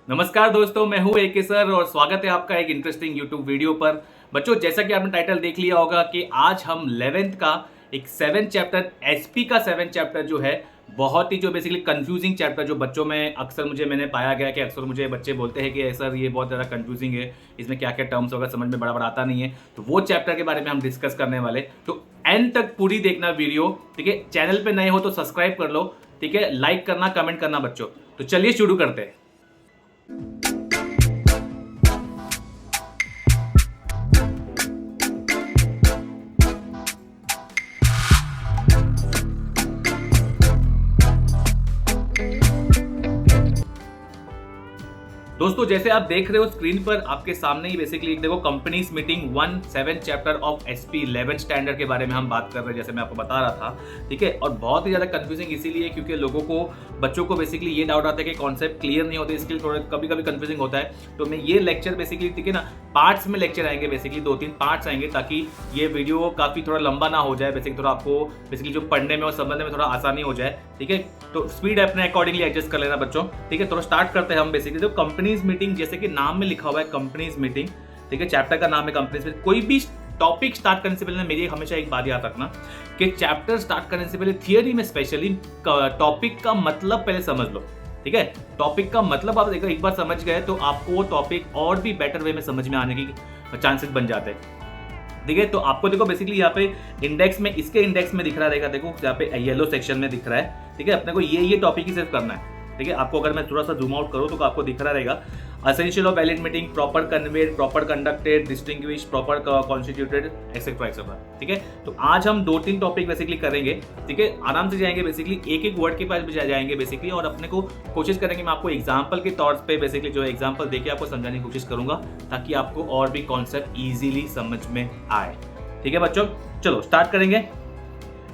नमस्कार दोस्तों, मैं हूं एके सर और स्वागत है आपका एक इंटरेस्टिंग यूट्यूब वीडियो पर। बच्चों, जैसा कि आपने टाइटल देख लिया होगा कि आज हम 11th का एक 7 चैप्टर एसपी का 7 चैप्टर जो है बहुत ही जो बेसिकली कंफ्यूजिंग चैप्टर जो बच्चों में अक्सर मैंने पाया गया कि अक्सर मुझे बच्चे बोलते हैं कि सर ये बहुत ज़्यादा कंफ्यूजिंग है, इसमें क्या क्या टर्म्स वगैरह समझ में बड़ा आता नहीं है। तो वो चैप्टर के बारे में हम डिस्कस करने वाले, तो एंड तक पूरी देखना वीडियो, ठीक है। चैनल पे नए हो तो सब्सक्राइब कर लो, ठीक है। लाइक करना, कमेंट करना बच्चों। तो चलिए शुरू करते हैं। दोस्तों, जैसे आप देख रहे हो स्क्रीन पर आपके सामने ही बेसिकली देखो companies meeting 7 chapter of SP 11 standard के बारे में हम बात कर रहे हैं, जैसे मैं आपको बता रहा था, ठीक है। और बहुत ही ज़्यादा कंफ्यूजिंग इसीलिए क्योंकि बच्चों को बेसिकली ये डाउट आता है कि कॉन्सेप्ट क्लियर नहीं होते, इसके लिए थोड़ा कभी कभी कंफ्यूजिंग होता है। तो मैं ये लेक्चर बेसिकली, ठीक है ना, पार्ट्स में लेक्चर आएंगे, बेसिकली 2-3 पार्ट्स आएंगे ताकि ये वीडियो काफ़ी थोड़ा लंबा ना हो जाए, बेसिकली थोड़ा आपको बेसिकली जो पढ़ने में और समझने में थोड़ा आसानी हो जाए, ठीक है। तो स्पीड अपने अकॉर्डिंगली एडजस्ट कर लेना बच्चों, ठीक है। तो स्टार्ट करते हैं हम बेसिकली। तो कंपनीज मीटिंग, जैसे कि नाम में लिखा हुआ है कंपनीज मीटिंग, ठीक है, चैप्टर का नाम है कंपनीज मीटिंग। कोई भी टॉपिक स्टार्ट करने से पहले मेरी हमेशा एक बात याद रखना कि चैप्टर स्टार्ट करने से पहले थियरी में स्पेशली टॉपिक का मतलब पहले समझ लो, ठीक है। टॉपिक का मतलब आप एक बार समझ गए तो आपको वो टॉपिक और भी बेटर वे में समझ में आने की चांसेस बन जाते हैं, ठीक है। तो आपको देखो बेसिकली यहाँ पे इंडेक्स में, इसके इंडेक्स में दिख रहा रहेगा, देखो यहाँ पे येलो सेक्शन में दिख रहा है, ठीक है। अपने को ये टॉपिक ही सिर्फ करना है, ठीक है। आपको अगर मैं थोड़ा सा जूम आउट करूँ तो आपको दिख रहा रहेगा essential of valid meeting, proper conveyed, proper conducted, distinguish, proper constituted, etcetera etcetera, ठीक है। तो आज हम 2-3 टॉपिक बेसिकली करेंगे, ठीक है। आराम से जाएंगे, बेसिकली एक वर्ड के पास भी जाएंगे बेसिकली, और अपने को कोशिश करेंगे, मैं आपको एग्जाम्पल के तौर पे बेसिकली जो एग्जाम्पल देके आपको समझाने की कोशिश करूंगा ताकि आपको और भी कॉन्सेप्ट ईजिली समझ में आए, ठीक है बच्चों। चलो स्टार्ट करेंगे।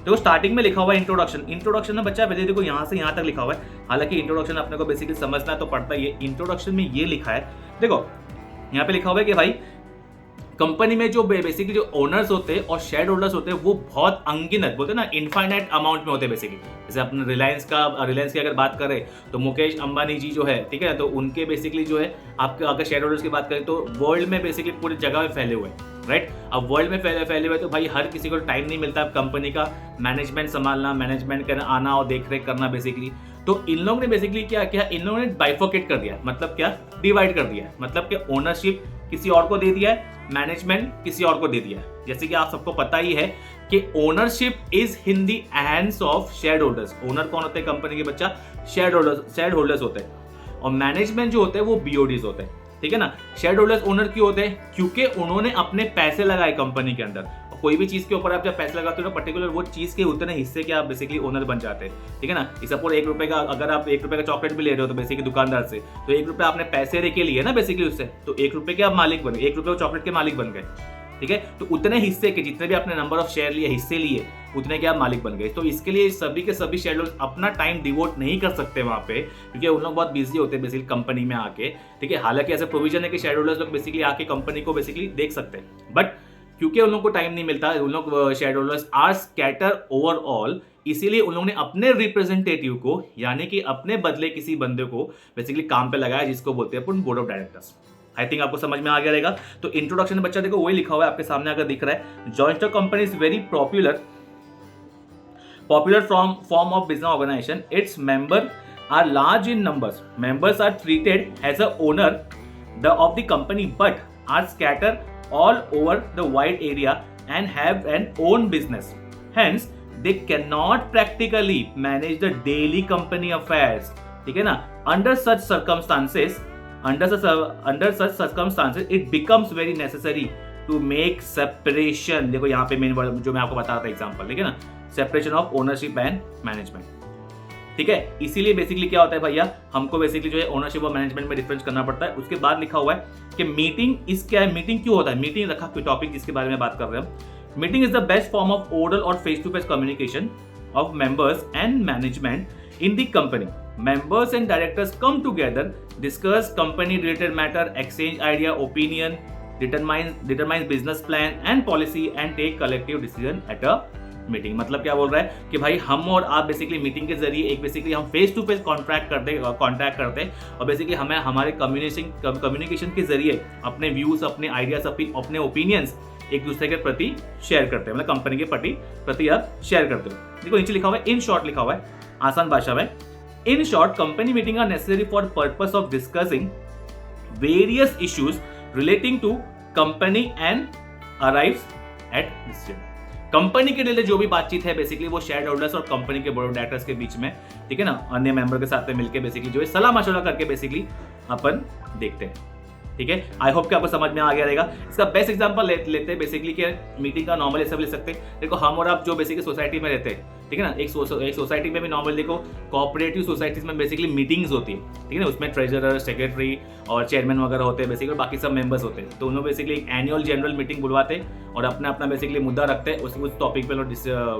देखो स्टार्टिंग में लिखा हुआ है इंट्रोडक्शन में बच्चा पहले देखो यहाँ से यहाँ तक लिखा हुआ है। हालांकि इंट्रोडक्शन अपने को बेसिकली समझना तो पड़ता ही है। इंट्रोडक्शन में ये लिखा है, देखो यहाँ पे लिखा हुआ है कि भाई कंपनी में जो बेसिकली जो ओनर्स होते हैं और शेयर होल्डर्स होते हैं वो बहुत अनगिनत, बोलते हैं ना, इनफाइनाइट अमाउंट में होते हैं बेसिकली। जैसे अपने रिलायंस की अगर बात करें तो मुकेश अंबानी जी जो है, ठीक है, तो उनके बेसिकली जो है आपके अगर शेयर होल्डर्स की बात करें तो वर्ल्ड में बेसिकली पूरी जगह में फैले हुए हैं, राइट। अब वर्ल्ड में फैले हुए तो भाई हर किसी को टाइम नहीं मिलता कंपनी का मैनेजमेंट संभालना, मैनेजमेंट करना, आना और देख रेख करना बेसिकली। तो इन लोगों ने बेसिकली क्या किया, इन लोगों ने बाइफोकेट कर दिया, मतलब क्या, डिवाइड कर दिया, मतलब कि ओनरशिप किसी और को दे दिया है, मैनेजमेंट किसी और को दे दिया है। जैसे कि आप सबको पता ही है कि ownership is in the hands of share holders. Owner कौन होते हैं कंपनी के बच्चा, शेयर होल्डर्स होते हैं, और मैनेजमेंट जो होते हैं वो बीओडीज होते हैं, ठीक है ना। शेयर होल्डर्स ओनर क्यों होते हैं, क्योंकि उन्होंने अपने पैसे लगाए कंपनी के अंदर। कोई भी चीज के ऊपर आप जब पैसे लगाते हो ना, पर्टिकुलर वो चीज के उतने हिस्से के आप बेसिकली ओनर बन जाते हैं, ठीक है ना। सपोज 1 रुपए का, अगर आप 1 रुपए का चॉकलेट भी ले रहे हो तो बेसिकली दुकानदार से, तो 1 रुपए आपने पैसे लेके लिए ना बेसिकली उससे, तो 1 रुपए के आप मालिक बन गए, 1 रुपए चॉकलेट के मालिक बन गए, ठीक है। तो उतने हिस्से के, जितने भी आपने नंबर ऑफ शेयर लिए, हिस्से लिए, उतने के आप मालिक बन गए। तो इसके लिए सभी के सभी शेयर होल्डर्स अपना टाइम डिवोट नहीं कर सकते वहां पे, क्योंकि उन लोग बहुत बिजी होते हैं बेसिकली कंपनी में आके, ठीक है। हालांकि ऐसे प्रोविजन है कि शेयर होल्डर्स लोग बेसिकली आके कंपनी को बेसिकली देख सकते हैं, बट क्योंकि उन लोगों को टाइम नहीं मिलता, उन लोग shareholders are scatter overall, इसीलिए उन लोगों ने अपने रिप्रेजेंटेटिव को, यानी कि अपने बदले किसी बंदे को बेसिकली काम पे लगाया, जिसको बोलते हैं अपन board of directors. I think आपको समझ में आ गया रहेगा। तो इंट्रोडक्शन में बच्चा देखो वही लिखा हुआ है आपके सामने अगर दिख रहा है, joint stock company is very popular form of business organization. Its members are large in numbers. Members are treated as a owner of the company, but are scattered all over the wide area and have an own business. Hence, they cannot practically manage the daily company affairs. ठीक है ना। Under such circumstances, it becomes very necessary to make separation. देखो यहाँ पे main word जो मैं आपको बता रहा था एग्जाम्पल, ठीक है ना, separation of ownership and management, ठीक है। इसीलिए बेसिकली क्या होता है भैया, हमको बेसिकली जो है ओनरशिप और मैनेजमेंट में डिफरेंस करना पड़ता है। उसके बाद लिखा हुआ है कि मीटिंग इस क्या है, मीटिंग क्यों होता है, मीटिंग रखा कोई टॉपिक जिसके बारे में बात कर रहे हैं। Meeting is the best form of oral और face to face communication of members and management in the company. Members and directors come together, discuss company related matter, exchange idea, opinion, determines business plan and policy, and take collective decision at a meeting. मतलब क्या बोल रहा है कि भाई हम और आप बेसिकली मीटिंग के जरिए एक बेसिकली हम फेस टू फेस कॉन्टैक्ट करते और बेसिकली हमें हमारे कम्युनिकेशन के जरिए अपने व्यूज, अपने आइडियाज, अपने ओपिनियंस एक दूसरे के प्रति शेयर करते हैं, मतलब कंपनी के प्रति आप शेयर करते हो। देखो नीचे लिखा हुआ है, इन शॉर्ट लिखा हुआ है आसान भाषा में, in short company meeting are necessary for purpose of discussing various issues relating to company and arrives at decision. Company के रिलेटेड जो भी बातचीत है बेसिकली वो शेयर होल्डर्स और कंपनी के बोर्ड ऑफ डायरेक्टर्स के बीच में, ठीक है ना, अन्य मेंबर के साथ में मिलकर बेसिकली जो है सलाह मशवरा करके बेसिकली अपन देखते हैं। ठीक है, आई होप कि आपको समझ में आ गया रहेगा। इसका बेस्ट एग्जांपल लेते हैं बेसिकली कि मीटिंग का नॉर्मल ऐसा ले सकते हैं। देखो हम और आप जो बेसिकली सोसाइटी में रहते हैं, ठीक है ना, एक सोसाइटी में भी नॉर्मल देखो कोऑपरेटिव सोसाइटीज में बेसिकली मीटिंग्स होती है, ठीक है ना, उसमें ट्रेजरर, सेक्रेटरी और चेयरमैन वगैरह होते हैं बेसिकली, बाकी सब मेंबर्स होते हैं। तो उन्होंने बेसिकली एक एनुअल जनरल मीटिंग बुलवाते हैं और अपना बेसिकली मुद्दा रखते हैं, उस टॉपिक पे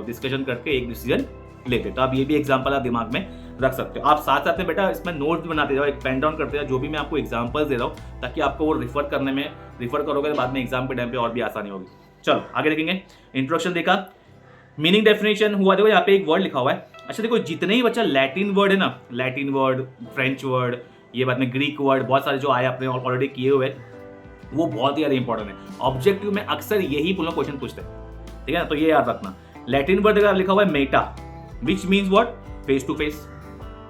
डिस्कशन करके एक डिसीजन लेते। तो आप ये भी एग्जांपल आप दिमाग में रख सकते हो। आप साथ साथ में बेटा इसमें नोट्स बनाते जाओ, एक पेन डाउन करते जाओ जो भी मैं आपको एग्जांपल्स दे रहा हूँ, ताकि आपको वो रिफर करोगे तो बाद में एग्जाम के टाइम पे और भी आसानी होगी। चलो आगे देखेंगे। इंट्रोडक्शन देखा, मीनिंग डेफिनेशन हुआ, देखो यहाँ पे एक वर्ड लिखा हुआ है। अच्छा देखो जितने ही बच्चा लैटिन वर्ड है ना, लैटिन वर्ड, फ्रेंच वर्ड, ये बाद में ग्रीक वर्ड, बहुत सारे जो आए आपने ऑलरेडी किए हुए, वो बहुत ही ज्यादा इंपॉर्टेंट है। ऑब्जेक्टिव में अक्सर यही क्वेश्चन पूछते हैं, ठीक है ना, तो ये याद रखना। लैटिन वर्ड लिखा हुआ है meta, which means what, face to face,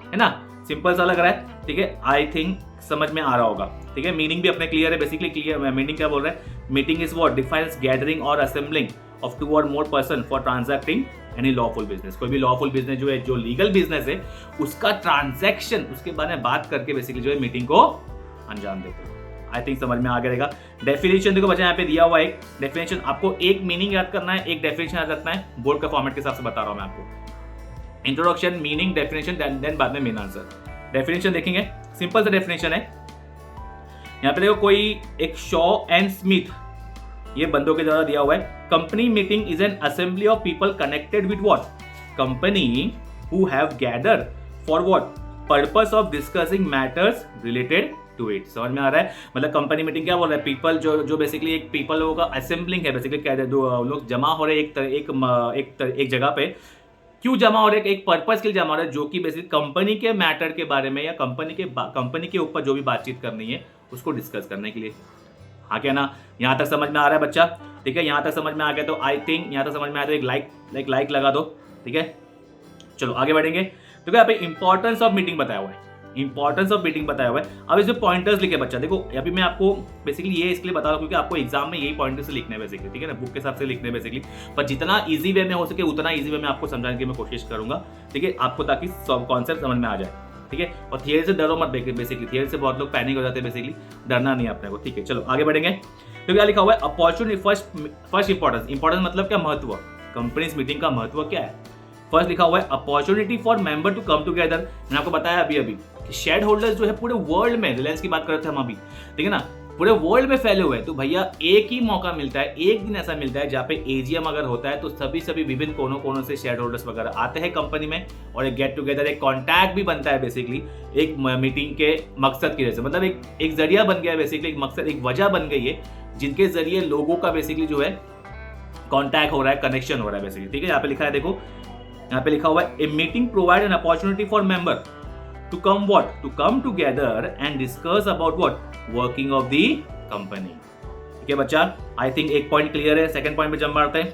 है ना, सिंपल सा लग रहा है, ठीक है, आई थिंक समझ में आ रहा होगा, ठीक है। मीनिंग भी अपने क्लियर है, बेसिकली क्लियर मीनिंग क्या बोल रहा है, meeting is what defines gathering और असेंबलिंग ऑफ 2 और more person for transacting any lawful business. कोई भी लॉफुल बिजनेस जो है, जो लीगल बिजनेस है, उसका ट्रांजैक्शन, उसके बारे में बात करके बेसिकली जो है मीटिंग को अंजाम देते हैं। आई थिंक समझ में आ गया रहेगा। डेफिनेशन देखो बच्चा यहाँ पे दिया हुआ है, एक डेफिनेशन, आपको एक मीनिंग याद करना है, एक डेफिनेशन याद रखना है, बोर्ड का फॉर्मेट के हिसाब से बता रहा हूं मैं आपको। इंट्रोडक्शन, मीनिंग, डेफिनेशन, देन बाद में मेन आंसर। डेफिनेशन देखेंगे, सिंपल सा डेफिनेशन है। यहाँ पे देखो कोई एक शॉ एंड स्मिथ, ये बंदों के द्वारा दिया हुआ है। Company meeting is an assembly of people connected with what, company who have gathered for what, purpose of discussing matters related to it. समझ में आ रहा है, मतलब कंपनी मीटिंग क्या बोल रहा है, पीपल जो बेसिकली एक पीपल लोगों का असेंबलिंग है, बेसिकली क्या है, दो लोग जमा हो रहे हैं एक जगह पे, क्यों जमा हो रहे हैं, एक पर्पस के लिए जमा हो रहे हैं, जो कि बेसिकली कंपनी के मैटर के बारे में या कंपनी के ऊपर जो भी बातचीत करनी है उसको डिस्कस करने के लिए। हाँ क्या ना, यहाँ तक समझ में आ रहा है बच्चा, ठीक है, यहाँ तक समझ में आ गया तो आई थिंक यहाँ तक समझ में आया तो एक लाइक लगा दो, ठीक है। चलो आगे बढ़ेंगे। तो यहाँ पे इंपॉर्टेंस ऑफ मीटिंग बताया हुआ है, इंपॉर्टेंस ऑफ मीटिंग बताया हुआ है। अब इसमें पॉइंटर्स लिखे बच्चा, देखो अभी मैं आपको बेसिकली ये इसलिए बता रहा हूँ क्योंकि आपको एग्जाम में यही पॉइंटर्स लिखने हैं बेसिकली, ठीक है ना, बुक के हिसाब से लिखने हैं बेसिकली, पर जितना इजी वे में हो सके उतना इजी वे में आपको समझाने की मैं कोशिश करूंगा, ठीक है, आपको ताकि कॉन्सेप्ट समझ में आ जाए, ठीक है। और थियरी से डरो मत, बेसिकली थियरी से बहुत लोग पैनिक हो जाते हैं, बेसिकली डरना नहीं है अपने को, ठीक है। चलो आगे बढ़ेंगे। तो क्या लिखा हुआ है, अपॉर्चुनिटी फर्स्ट इंपॉर्टेंस मतलब क्या, महत्व, कंपनीज मीटिंग का महत्व क्या है। फर्स्ट लिखा हुआ है opportunity for member to come together. मैंने आपको बताया अभी शेयर होल्डर्स जो है पूरे वर्ल्ड में, रिलायंस की बात कर रहे थे हम अभी, ठीक है ना, पूरे वर्ल्ड में फैले हुए हैं। तो भैया एक ही मौका मिलता है, एक दिन ऐसा मिलता है जहाँ पे एजीएम अगर होता है तो सभी विभिन्न कोनों से शेयर होल्डर्स वगैरह आते हैं कंपनी में, और एक गेट टुगेदर, एक कॉन्टैक्ट भी बनता है बेसिकली एक मीटिंग के मकसद की वजह से, मतलब एक जरिया बन गया है बेसिकली, एक मकसद, एक वजह बन गई है जिनके जरिए लोगों का बेसिकली जो है कॉन्टैक्ट हो रहा है, कनेक्शन हो रहा है बेसिकली, ठीक है। यहाँ पे लिखा है, देखो यहाँ पे लिखा हुआ है, a meeting provide an opportunity for member to come what, to come together and discuss about what, working of the company, ठीक है बच्चा। आई थिंक एक पॉइंट क्लियर है। सेकंड पॉइंट पे जंप मारते हैं,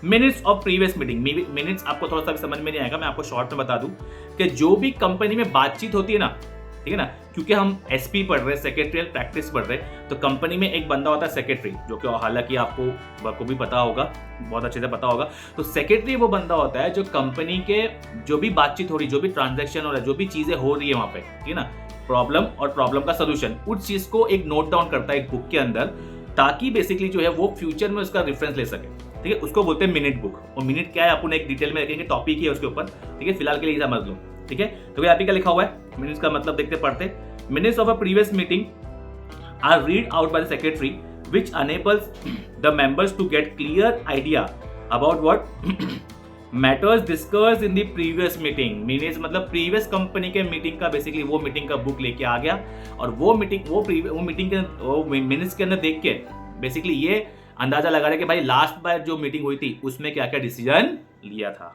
minutes of previous meeting. Minutes आपको थोड़ा सा भी समझ में नहीं आएगा, मैं आपको शॉर्ट में बता दूं कि जो भी कंपनी में बातचीत होती है ना, ठीक है ना, क्योंकि हम एसपी पढ़ रहे हैं, सेक्रेटरियल प्रैक्टिस पढ़ रहे हैं, तो कंपनी में एक बंदा होता है सेक्रेटरी, जो कि हालांकि आपको भी पता होगा, बहुत अच्छे से पता होगा। तो सेक्रेटरी वो बंदा होता है जो कंपनी के जो भी बातचीत हो रही, जो भी ट्रांजैक्शन हो रहा है, जो भी चीजें हो रही है वहां पे, ठीक है ना, प्रॉब्लम का सोल्यूशन, उस चीज को एक नोट डाउन करता है एक बुक के अंदर, ताकि बेसिकली जो है वो फ्यूचर में उसका रेफरेंस ले सके, ठीक है। उसको बोलते हैं मिनट बुक। और मिनट क्या है अपन एक डिटेल में देखेंगे, टॉपिक ही है उसके ऊपर, ठीक है, फिलहाल के लिए समझ लो, ठीक है। तो यहाँ पे क्या लिखा हुआ है, मिनट्स का मतलब देखते पढ़ते, minutes of a previous meeting are read out by the secretary which enables the members to get clear idea about what matters discussed in the previous meeting। Meanings मतलब प्रीवियस कंपनी के meeting का basically वो meeting का book लेके आ गया, और वो meeting के मिनट्स के अंदर देख के बेसिकली ये अंदाजा लगा रहे कि भाई लास्ट बार जो मीटिंग हुई थी उसमें क्या क्या डिसीजन लिया था।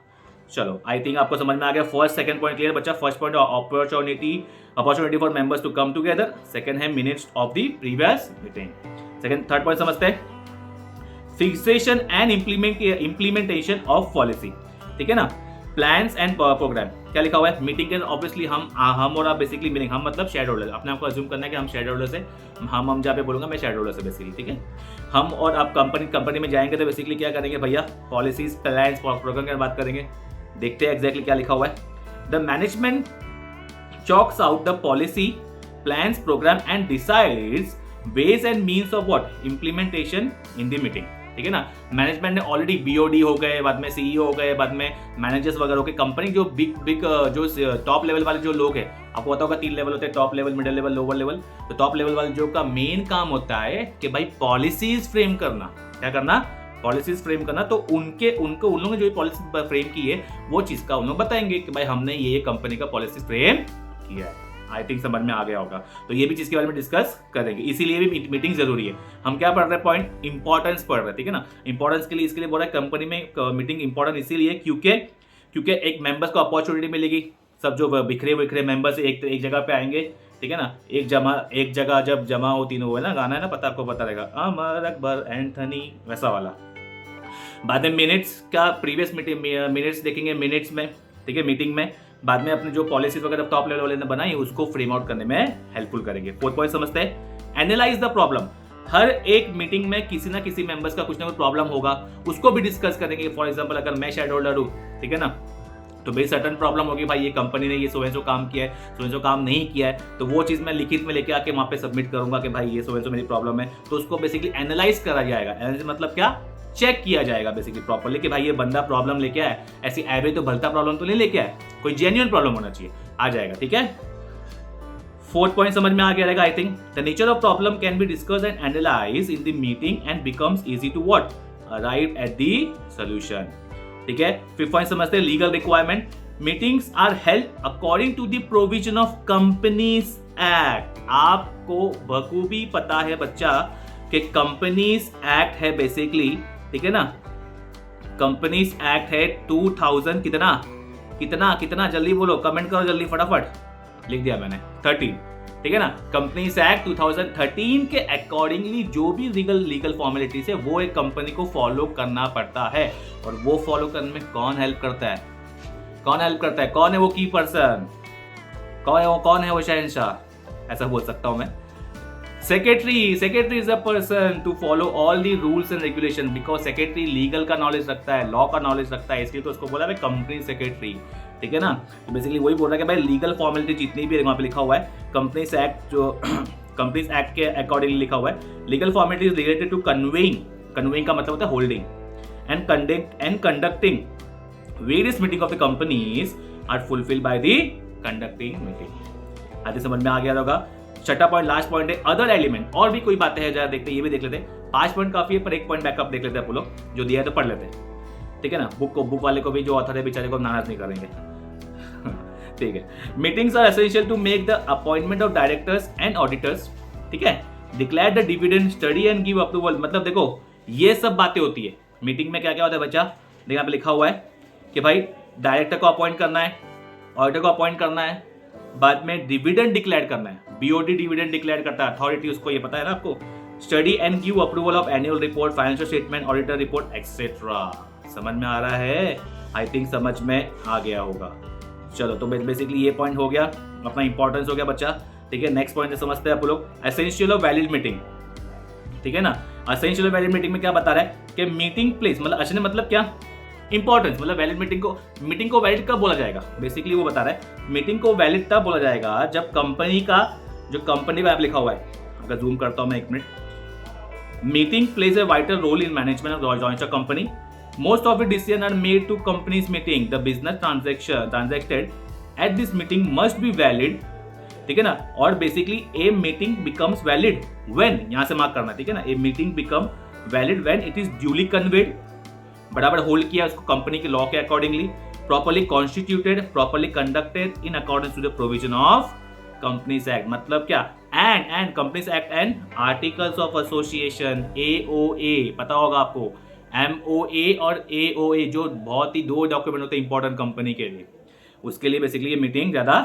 चलो आई थिंक आपको समझ में आ गया। फर्स्ट सेकंड पॉइंट क्लियर बच्चा। First point opportunity for members to come together. Second है minutes of the previous meeting. Second third point समझते हैं, fixation and implementation of policy. ठीक है ना, प्लान्स एंड प्रोग्राम। क्या लिखा हुआ है, मीटिंग के ऑब्वियसली हम और आप बेसिकली मीटिंग, हम मतलब शेयर होल्डर, अपने आपको अज्यूम करना है कि हम शेयर होल्डर से, हम जहाँ पे बोलूंगा मैं शेयर होल्डर से बेसिकली। ठीक है, हम और आप कंपनी में जाएंगे तो बेसिकली क्या करेंगे भैया, पॉलिसीज प्लान्स प्रोग्राम की बात करेंगे। देखते हैं एग्जैक्टली क्या लिखा हुआ है। The management chalks out the policy, plans, program and decides ways and means of what implementation in the meeting। ठीक है ना, मैनेजमेंट ने ऑलरेडी बीओडी हो गए, बाद में सीईओ हो गए, बाद में मैनेजर्स वगैरह हो गए, कंपनी जो बिग जो टॉप लेवल वाले जो लोग हैं, आपको पता होगा 3 लेवल होते हैं, top level, middle level, lower level. तो टॉप लेवल वाले जो का मेन काम होता है कि भाई पॉलिसीज फ्रेम करना। क्या करना, पॉलिसीज फ्रेम करना। तो उन लोगों ने जो पॉलिसी फ्रेम की है वो चीज का उन लोग बताएंगे कि भाई हमने ये कंपनी का पॉलिसी फ्रेम किया है। आई थिंक समझ में आ गया होगा। तो ये भी चीज के बारे में डिस्कस करेंगे, इसीलिए भी मीटिंग जरूरी है। हम क्या पढ़ रहे हैं, पॉइंट इंपॉर्टेंस पढ़ रहे हैं। ठीक है ना, इंपॉर्टेंस के लिए इसके लिए बोला कंपनी में मीटिंग इंपॉर्टेंट इसीलिए क्योंकि एक मेंबर्स को अपॉर्चुनिटी मिलेगी। सब जो बिखरे मेंबर्स एक जगह पे आएंगे। ठीक है ना, एक जगह जब जमा हो तीनों, है ना, गाना है ना, पता आपको पता रहेगा, अमर अकबर एंथनी, वैसा वाला। बाद में मिनट्स का प्रीवियस मिनट्स देखेंगे मिनट्स में। ठीक है, मीटिंग में बाद में अपने जो पॉलिसीज वगैरह टॉप लेवल वाले ने बनाई उसको फ्रेम आउट करने में हेल्पफुल करेंगे। 4 पॉइंट समझते हैं, एनालाइज द प्रॉब्लम। हर एक मीटिंग में किसी ना किसी मेंबर्स का कुछ ना कुछ प्रॉब्लम होगा, उसको भी डिस्कस करेंगे। फॉर एग्जांपल अगर मैं शेयर होल्डर हूँ, ठीक है ना, तो भाई सर्टन प्रॉब्लम होगी, भाई ये कंपनी ने ये सो काम किया है, सो काम नहीं किया है, तो वो चीज़ मैं लिखित में लेके आके वहाँ पे सबमिट करूंगा कि भाई ये सो मेरी प्रॉब्लम है। तो उसको बेसिकली एनालाइज करा जाएगा। एनालाइज मतलब क्या, चेक किया जाएगा बेसिकली प्रॉपरली कि भाई ये बंदा प्रॉब्लम लेके आया, ऐसी एवरेज तो भलता प्रॉब्लम तो नहीं लेके आया, कोई जेन्युइन प्रॉब्लम होना चाहिए, आ जाएगा। ठीक है, 4th पॉइंट समझ में आ गया रहेगा I think. The nature of problem can be discuss and analyse in the meeting and becomes easy to what, arrive at the solution. ठीक है, 5th पॉइंट समझते हैं, legal requirement. Meetings are held according to the provision of companies act. आपको बखूबी पता है बच्चा कि कंपनीज एक्ट है बेसिकली, ठीक है ना, कंपनीज एक्ट है 2000 कितना जल्दी बोलो, कमेंट करो जल्दी फटाफट, लिख दिया मैंने 13। ठीक है ना, कंपनीज एक्ट 2013 के अकॉर्डिंगली जो भी लीगल फॉर्मेलिटीज है वो एक कंपनी को फॉलो करना पड़ता है। और वो फॉलो करने में कौन हेल्प करता है, कौन है वो की पर्सन, कौन है वो शहंशाह, ऐसा बोल सकता हूं मैं। Secretary is a person to follow all the rules and regulation, because secretary legal का नॉलेज रखता है, लॉ का नॉलेज रखता है, इसलिए तो उसको बोला है कंपनी सेक्रेटरी। ठीक है ना, तो बेसिकली वही बोल रहा है कि भाई लीगल फॉर्मेलिटी जितनी भी वहाँ पे लिखा हुआ है कंपनीज एक्ट, जो कंपनीज एक्ट के अकॉर्डिंगली लिखा हुआ है, legal formality is related to conveying का मतलब होता है holding and conducting various meeting of the companies are fulfilled by the conducting meeting. आगे समझ में आ गया होगा। 6वां पॉइंट लास्ट पॉइंट है अदर एलिमेंट। और भी कोई बातें हैं जरा देखते हैं, ये भी देख लेते हैं। 5 पॉइंट काफी है पर 1 पॉइंट बैकअप देख लेते हैं, आप लोग जो दिया है तो पढ़ लेते हैं। ठीक है ना, बुक वाले को भी, जो ऑथर है बेचारे को नाराज नहीं करेंगे। ठीक है, meetings are essential to make the appointment of directors and auditors. ठीक है, declare the dividend, study and give approval. मतलब देखो ये सब बातें होती है मीटिंग में। क्या क्या होता है बच्चा, देखो यहाँ पे लिखा हुआ है कि भाई डायरेक्टर को अपॉइंट करना है, ऑडिटर को अपॉइंट करना है, बाद में डिविडेंड डिक्लेयर करना है, बीओडी डिविडेंड डिक्लेयर करता है, अथॉरिटी उसको, ये पता है ना आपको। Study and give approval of annual report, financial statement, auditor report etcetera. समझ में आ रहा है, आई थिंक समझ में आ गया होगा। चलो तो बेसिकली ये पॉइंट हो गया, अपना इंपॉर्टेंस हो गया बच्चा। ठीक है, नेक्स्ट पॉइंट समझते हैं आप लोग, एसेंशियल ऑफ वैलिड मीटिंग। ठीक है ना, एसेंशियल ऑफ वैलिड मीटिंग में क्या बता रहा है कि मीटिंग प्लेस मतलब क्या, इंपॉर्टेंस मतलब वैलिड मीटिंग को वैलिड कब बोला जाएगा, बेसिकली वो बता रहा है मीटिंग को वैलिड तब बोला जाएगा जब कंपनी का, जो कंपनी में लिखा हुआ है, अगर जूम करता हूं मैं 1 minute, meeting plays a vital role in management of joint company, most of the decision are made to companies meeting, the business transacted at this meeting must be valid. ठीक है ना, और basically a meeting becomes valid when, यहां से mark करना, ठीक है ना, a meeting become valid when it is duly convened, बराबर होल्ड किया उसको कंपनी के लॉ के accordingly, properly constituted, properly conducted in accordance to the provision of companies act. मतलब क्या, and companies act and articles of association, AOA पता होगा आपको, MOA और AOA, जो बहुत ही 2 डॉक्यूमेंट होते हैं इंपॉर्टेंट कंपनी के लिए, उसके लिए बेसिकली ये मीटिंग ज़्यादा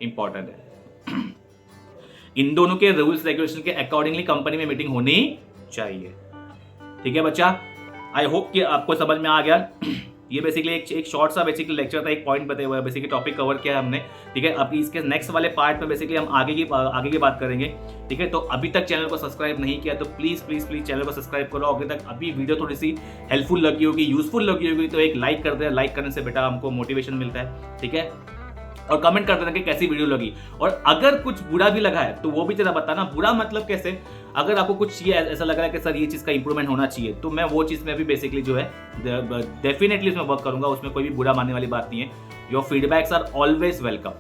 इंपॉर्टेंट है। इन दोनों के रूल्स रेगुलेशन के अकॉर्डिंगली कंपनी में मीटिंग होनी चाहिए। ठीक है बच्चा, आई होप कि आपको समझ में आ गया। ये बेसिकली एक शॉर्ट सा बेसिकली लेक्चर था, एक पॉइंट बताया हुआ है, बेसिकली टॉपिक कवर किया है हमने। ठीक है, अब इसके नेक्स्ट वाले पार्ट में बेसिकली हम आगे की बात करेंगे। ठीक है, तो अभी तक चैनल को सब्सक्राइब नहीं किया तो प्लीज प्लीज प्लीज चैनल को सब्सक्राइब करो। अभी तक अभी वीडियो थोड़ी सी हेल्पफुल लगी होगी, यूजफुल लगी होगी तो एक लाइक कर दे। लाइक करने से बेटा हमको मोटिवेशन मिलता है। ठीक है, और कमेंट कर देना कि कैसी वीडियो लगी, और अगर कुछ बुरा भी लगा है तो वो भी जरा बताना। बुरा मतलब कैसे, अगर आपको कुछ चाहिए ऐसा लग रहा है कि सर ये चीज़ का इंप्रूवमेंट होना चाहिए, तो मैं वो चीज़ में भी बेसिकली जो है डेफिनेटली उसमें वर्क करूंगा, उसमें कोई भी बुरा मानने वाली बात नहीं है। Your feedbacks are always welcome.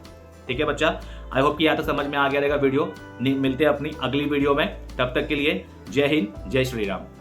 ठीक है बच्चा, आई होप कि यहाँ तक समझ में आ गया रहेगा वीडियो। मिलते हैं अपनी अगली वीडियो में, तब तक के लिए जय हिंद, जय श्री राम।